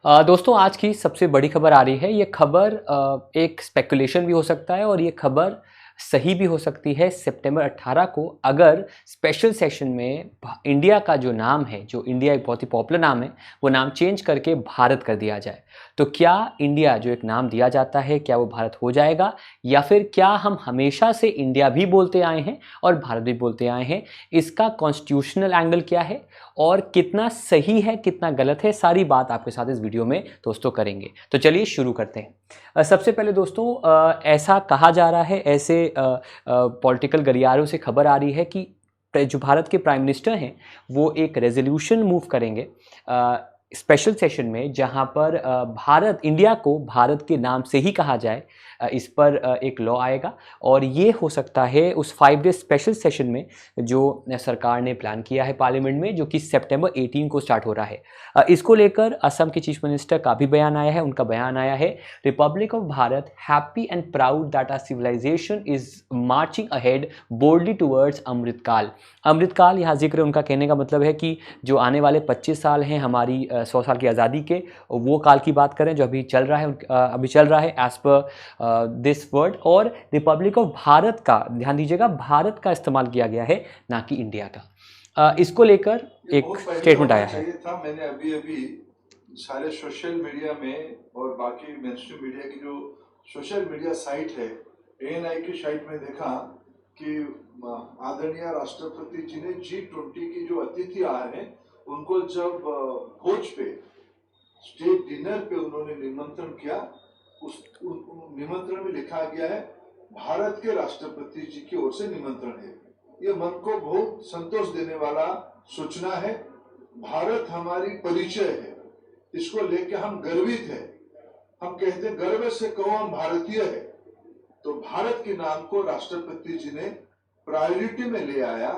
दोस्तों आज की सबसे बड़ी खबर आ रही है। ये खबर एक स्पेकुलेशन भी हो सकता है और ये खबर सही भी हो सकती है। सितंबर 18 को अगर स्पेशल सेशन में इंडिया का जो नाम है, जो इंडिया एक बहुत ही पॉपुलर नाम है, वो नाम चेंज करके भारत कर दिया जाए, तो क्या इंडिया जो एक नाम दिया जाता है क्या वो भारत हो जाएगा, या फिर क्या हम हमेशा से इंडिया भी बोलते आए हैं और भारत भी बोलते आए हैं? इसका कॉन्स्टिट्यूशनल एंगल क्या है और कितना सही है कितना गलत है, सारी बात आपके साथ इस वीडियो में दोस्तों करेंगे। तो चलिए शुरू करते हैं। सबसे पहले दोस्तों ऐसा कहा जा रहा है, ऐसे पॉलिटिकल गलियारों से खबर आ रही है कि जो भारत के प्राइम मिनिस्टर हैं वो एक रेजोल्यूशन मूव करेंगे स्पेशल सेशन में, जहां पर भारत, इंडिया को भारत के नाम से ही कहा जाए, इस पर एक लॉ आएगा। और ये हो सकता है उस 5 डे स्पेशल सेशन में जो सरकार ने प्लान किया है पार्लियामेंट में, जो कि सितंबर 18 को स्टार्ट हो रहा है। इसको लेकर असम के चीफ मिनिस्टर का भी बयान आया है। उनका बयान आया है, republic of Bharat happy and proud that our civilisation is marching ahead boldly towards अमृतकाल। अमृतकाल यहाँ जिक्र, उनका कहने का मतलब है कि जो आने वाले 25 साल हैं हमारी 100 साल की आज़ादी के, वो काल की बात करें जो अभी चल रहा है, अभी चल रहा है एज पर दिस वर्ड। और रिपब्लिक ऑफ भारत का, ध्यान दीजिएगा, भारत का इस्तेमाल किया गया है, ना कि इंडिया का। इसको लेकर एक स्टेटमेंट आया है। था मैंने अभी अभी सारे सोशल मीडिया में और बाकी मेनस्ट्रीम मीडिया की जो सोशल मीडिया साइट है, एएनआई की साइट में देखा कि आदरणीय राष्ट्रपति जी ने G20 की जो अतिथि आ रहे हैं उनको जब भोज पे स्टेट डिनर पे उन्होंने निमंत्रण किया, उस निमंत्रण में लिखा गया है भारत के राष्ट्रपति जी की ओर से निमंत्रण है। ये मन को बहुत संतोष देने वाला सूचना है। भारत हमारी परिचय है, इसको लेके हम गर्वित है। हम कहते गर्व से कहो हम भारतीय है। तो भारत के नाम को राष्ट्रपति जी ने प्रायोरिटी में ले आया।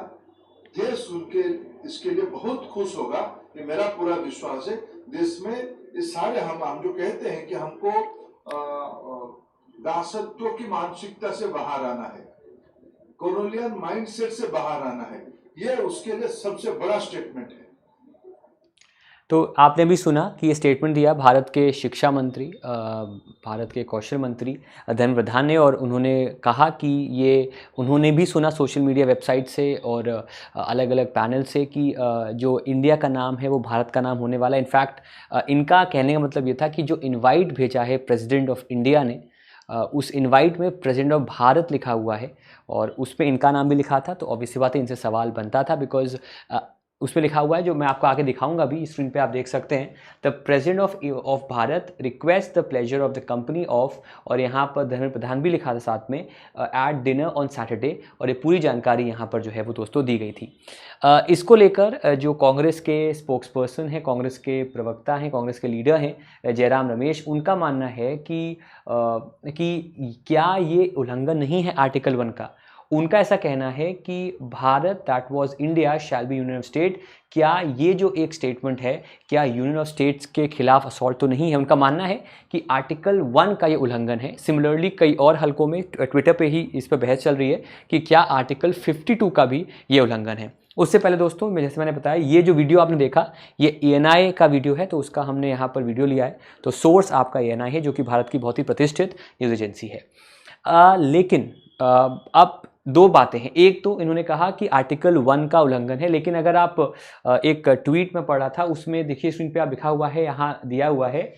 देश उनके इसके लिए बहुत खुश होगा, ये मेरा पूरा विश्वास है। देश में ये सारे हम जो कहते हैं कि हमको दासत्व की मानसिकता से बाहर आना है, कॉलोनियल माइंडसेट से बाहर आना है, ये उसके लिए सबसे बड़ा स्टेटमेंट है। तो आपने भी सुना कि ये स्टेटमेंट दिया भारत के शिक्षा मंत्री, भारत के कौशल मंत्री धर्मेंद्र प्रधान ने, और उन्होंने कहा कि ये उन्होंने भी सुना सोशल मीडिया वेबसाइट से और अलग अलग पैनल से कि जो इंडिया का नाम है वो भारत का नाम होने वाला है। इनफैक्ट इनका कहने का मतलब ये था कि जो इनवाइट भेजा है प्रेसिडेंट ऑफ इंडिया ने, उस इनवाइट में प्रेसिडेंट ऑफ भारत लिखा हुआ है और उस पर इनका नाम भी लिखा था। तो ऑब्वियसली बात है, इनसे सवाल बनता था, बिकॉज उसमें लिखा हुआ है, जो मैं आपको आगे दिखाऊंगा अभी स्क्रीन पे आप देख सकते हैं, the president of Bharat request the pleasure of the company of, और यहाँ पर धर्मेंद्र प्रधान भी लिखा था साथ में, एट डिनर ऑन सैटरडे। और ये पूरी जानकारी यहाँ पर जो है वो दोस्तों दी गई थी। इसको लेकर जो कांग्रेस के स्पोक्स पर्सन हैं, कांग्रेस के प्रवक्ता हैं, कांग्रेस के लीडर हैं जयराम रमेश, उनका मानना है कि क्या ये उल्लंघन नहीं है आर्टिकल 1 का। उनका ऐसा कहना है कि Bharat that was India shall be union of state. क्या ये जो एक स्टेटमेंट है, क्या यूनियन ऑफ स्टेट्स के खिलाफ असॉल्ट तो नहीं है? उनका मानना है कि आर्टिकल 1 का ये उल्लंघन है। सिमिलरली कई और हलकों में ट्विटर पे ही इस पर बहस चल रही है कि क्या आर्टिकल 52 का भी ये उल्लंघन है। उससे पहले दोस्तों, जैसे मैंने बताया, ये जो वीडियो आपने देखा ये एएनआई का वीडियो है, तो उसका हमने यहाँ पर वीडियो लिया है। तो सोर्स आपका एएनआई है, जो कि भारत की बहुत ही प्रतिष्ठित न्यूज़ एजेंसी है। लेकिन अब दो बातें हैं। एक तो इन्होंने कहा कि आर्टिकल 1 का उल्लंघन है, लेकिन अगर आप एक ट्वीट में पढ़ा था, उसमें देखिए स्क्रीन पे आप लिखा हुआ है, यहाँ दिया हुआ है,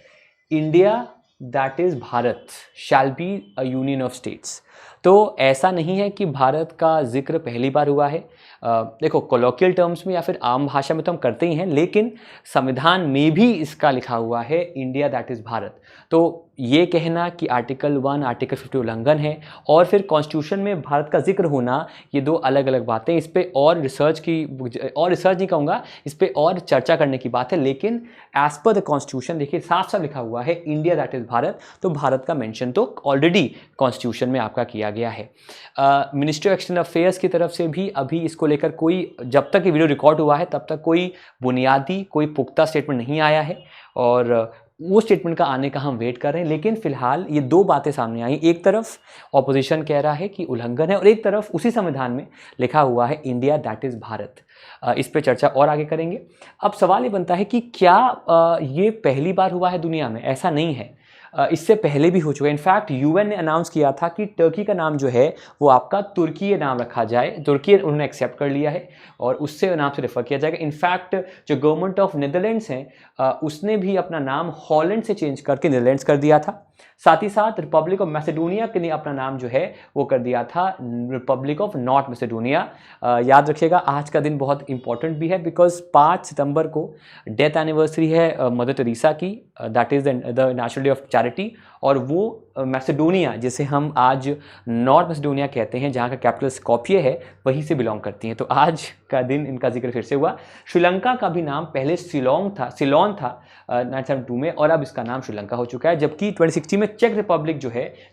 India that is Bharat shall be a union of states. तो ऐसा नहीं है कि भारत का जिक्र पहली बार हुआ है। देखो, कोलोकियल टर्म्स में या फिर आम भाषा में तो हम करते ही हैं, लेकिन संविधान में भी इसका लिखा हुआ है इंडिया दैट इज़ भारत। तो ये कहना कि आर्टिकल 1 आर्टिकल 50 उल्लंघन है और फिर कॉन्स्टिट्यूशन में भारत का जिक्र होना, ये दो अलग अलग बातें। इस पर और रिसर्च नहीं कहूँगा, इस पर और चर्चा करने की बात है। लेकिन एज पर द कॉन्स्टिट्यूशन देखिए साफ साफ लिखा हुआ है इंडिया दैट इज़ भारत। तो भारत का मेंशन तो ऑलरेडी कॉन्स्टिट्यूशन में आपका किया गया है। मिनिस्ट्री ऑफ एक्सटर्नल अफेयर्स की तरफ से भी अभी इसको लेकर कोई, जब तक ये वीडियो रिकॉर्ड हुआ है तब तक कोई बुनियादी, कोई पुख्ता स्टेटमेंट नहीं आया है। और वो स्टेटमेंट का आने का हम वेट कर रहे हैं। लेकिन फिलहाल ये दो बातें सामने आई, एक तरफ ऑपोजिशन कह रहा है कि उल्लंघन है और एक तरफ उसी संविधान में लिखा हुआ है इंडिया दैट इज़ भारत। इस पे चर्चा और आगे करेंगे। अब सवाल ये बनता है कि क्या ये पहली बार हुआ है दुनिया में? ऐसा नहीं है, इससे पहले भी हो चुका है। इनफैक्ट यूएन ने अनाउंस किया था कि टर्की का नाम जो है वो आपका तुर्की नाम रखा जाए। तुर्की उन्होंने एक्सेप्ट कर लिया है और उससे नाम से रेफर किया जाएगा। इनफैक्ट जो गवर्नमेंट ऑफ नीदरलैंड्स है उसने भी अपना नाम हॉलैंड से चेंज करके नीदरलैंड्स कर दिया था। साथ ही साथ रिपब्लिक ऑफ मैसेडोनिया के लिए अपना नाम जो है वो कर दिया था रिपब्लिक ऑफ नॉर्थ मैसेडोनिया। याद रखिएगा आज का दिन बहुत इंपॉर्टेंट भी है बिकॉज 5 सितंबर को डेथ एनिवर्सरी है मदर टेरेसा की, that is the national day of charity. और वो मैसेडोनिया जिसे हम आज नॉर्थ मैसेडोनिया कहते हैं, जहाँ का कैपिटल स्कॉपिये है, वहीं से बिलोंग करती हैं। तो आज का दिन इनका जिक्र फिर से हुआ। श्रीलंका का भी नाम पहले सिलोन था 1972 में, और अब इसका नाम श्रीलंका हो चुका है। जबकि 2016 में चेक रिपब्लिक जो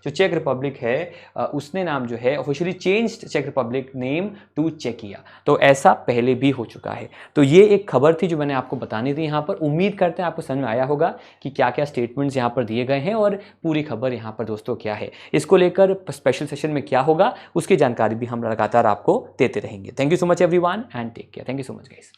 चेक रिपब्लिक है उसने नाम जो है officially changed check Republic name to चेकिया। तो ऐसा पहले भी हो चुका है। तो ये एक खबर थी जो मैंने आपको बतानी थी यहाँ पर। उम्मीद करते हैं आपको समझ में आया होगा कि क्या क्या स्टेटमेंट्स यहाँ पर दिए गए हैं और पूरी खबर यहाँ पर दोस्तों क्या है। इसको लेकर स्पेशल सेशन में क्या होगा उसकी जानकारी भी हम लगातार आपको देते रहेंगे। Thank you so much everyone and take care. Thank you so much guys.